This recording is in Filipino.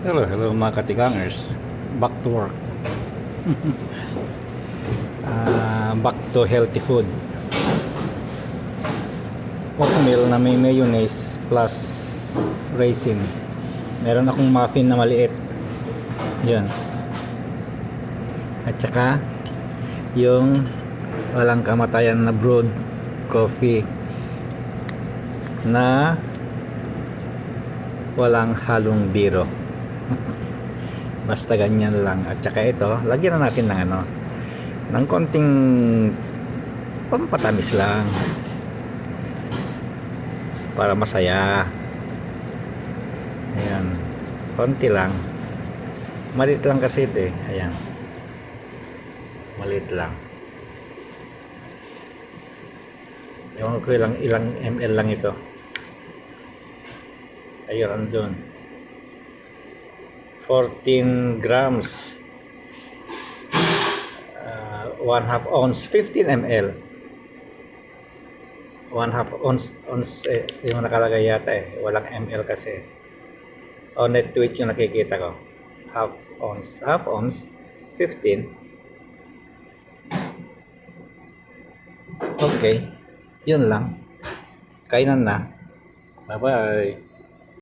Hello mga katigangers. Back to work. Back to healthy food. Oatmeal na may mayonnaise plus raisin. Meron akong muffin na maliit. Yun. At saka yung walang kamatayan na brewed coffee na walang halong biro. Basta ganyan lang. At saka ito, lagyan na natin ng ng konting pampatamis lang para masaya. Ayan, konti lang. Maliit lang kasi ito eh. Ayan, maliit lang. Ewan ko ilang ml lang ito. Ayun, andun 14 grams, 1/2 ounce, 15 ml, 1/2 ounce yung nakalagay yata eh, walang ml kasi. O net weight yung nakikita ko, half ounce 15. Okay, yun lang, kainan na. Bye bye.